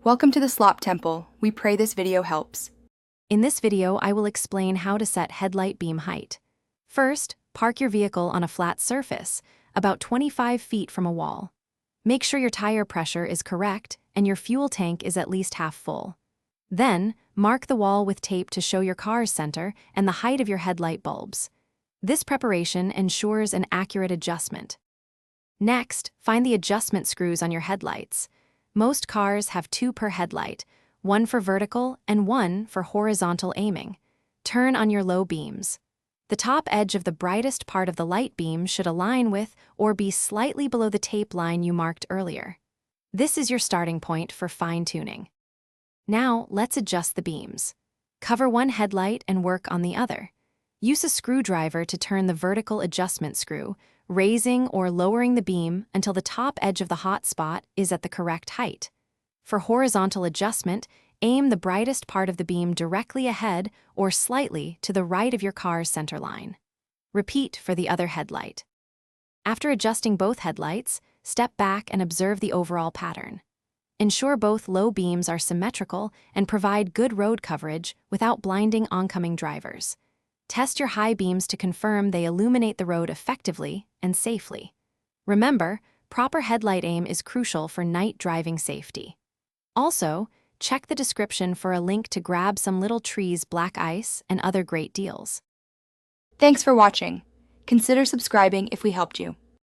Welcome to the Slop Temple. We pray this video helps. In this video, I will explain how to set headlight beam height. First, park your vehicle on a flat surface, about 25 feet from a wall. Make sure your tire pressure is correct and your fuel tank is at least half full. Then, mark the wall with tape to show your car's center and the height of your headlight bulbs. This preparation ensures an accurate adjustment. Next, find the adjustment screws on your headlights. Most cars have 2 per headlight, one for vertical and one for horizontal aiming. Turn on your low beams. The top edge of the brightest part of the light beam should align with or be slightly below the tape line you marked earlier. This is your starting point for fine-tuning. Now, let's adjust the beams. Cover one headlight and work on the other. Use a screwdriver to turn the vertical adjustment screw, raising or lowering the beam until the top edge of the hot spot is at the correct height. For horizontal adjustment, aim the brightest part of the beam directly ahead or slightly to the right of your car's center line. Repeat for the other headlight. After adjusting both headlights, step back and observe the overall pattern. Ensure both low beams are symmetrical and provide good road coverage without blinding oncoming drivers. Test your high beams to confirm they illuminate the road effectively and safely. Remember, proper headlight aim is crucial for night driving safety. Also, check the description for a link to grab some Little Trees black ice and other great deals. Thanks for watching. Consider subscribing if we helped you.